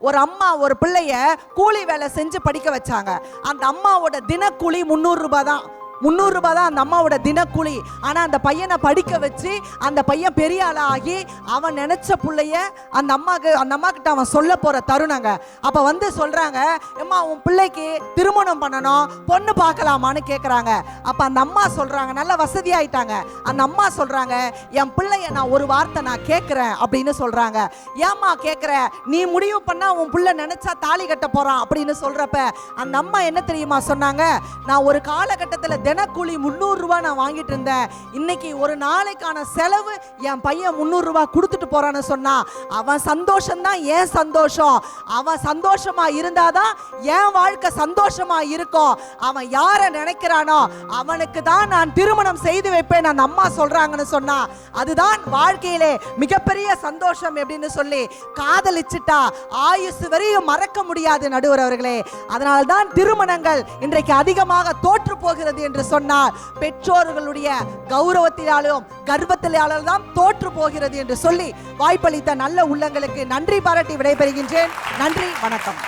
ஒரு அம்மா ஒரு பிள்ளைய கூலி வேலை செஞ்சு படிக்க வச்சாங்க. அந்த அம்மாவோட தினக்கூலி 300 ரூபாய் தான். 300 ரூபாய் தான் அந்த அம்மாவோட தினக்கூலி. ஆனால் அந்த பையனை படிக்க வச்சு அந்த பையன் பெரிய ஆளாகி அவன் நினைச்ச பிள்ளைய அந்த அம்மா கிட்ட அவன் சொல்ல போற தருணங்க. அப்ப வந்து சொல்றாங்க, அம்மா உன் பிள்ளைக்கு திருமணம் பண்ணணும், பொண்ணு பார்க்கலாமான்னு கேட்குறாங்க. அப்ப அந்த அம்மா சொல்றாங்க, நல்ல வசதியாயிட்டாங்க. அந்த அம்மா சொல்றாங்க, என் பிள்ளைய நான் ஒரு வார்த்தை நான் கேட்கிறேன் அப்படின்னு சொல்றாங்க. ஏம்மா கேட்குற, நீ முடிவு பண்ணா உன் பிள்ளை நினைச்சா தாலி கட்ட போறான் அப்படின்னு சொல்றப்ப அந்த அம்மா என்ன தெரியுமா சொன்னாங்க, நான் ஒரு காலகட்டத்தில் தினக்கூலி 300 ரூபாய் நான் வாங்கிட்டு இருந்தேன். இன்னைக்கு ஒரு நாளைக்கான செலவு என் பையன் 300 ரூபாய் கொடுத்துட்டு போறான்னு சொன்னா அவன் சந்தோஷம் தான் என் சந்தோஷம். அவன் சந்தோஷமா இருந்தாதான் என் வாழ்க்கை சந்தோஷமா இருக்கும். அவன் யாரை நினைக்கிறானோ அவனுக்கு தான் நான் திருமணம் செய்து வைப்பேன் அந்த அம்மா சொல்றாங்கன்னு சொன்னா அதுதான் வாழ்க்கையிலே மிகப்பெரிய சந்தோஷம் அப்படின்னு சொல்லி காதலிச்சுட்டா ஆயுசு வரையும் மறக்க முடியாது நடுவர் அவர்களே. அதனால்தான் திருமணங்கள் இன்றைக்கு அதிகமாக தோற்று போகிறது என்று சொன்னார். பெற்றோர்களுடைய கௌரவத்தினாலும் கர்வத்தினாலும் தான் தோற்று போகிறது என்று சொல்லி வாய்ப்பளித்த நல்ல உள்ளங்களுக்கு நன்றி பாராட்டி விடைபெறுகின்றேன். நன்றி, வணக்கம்.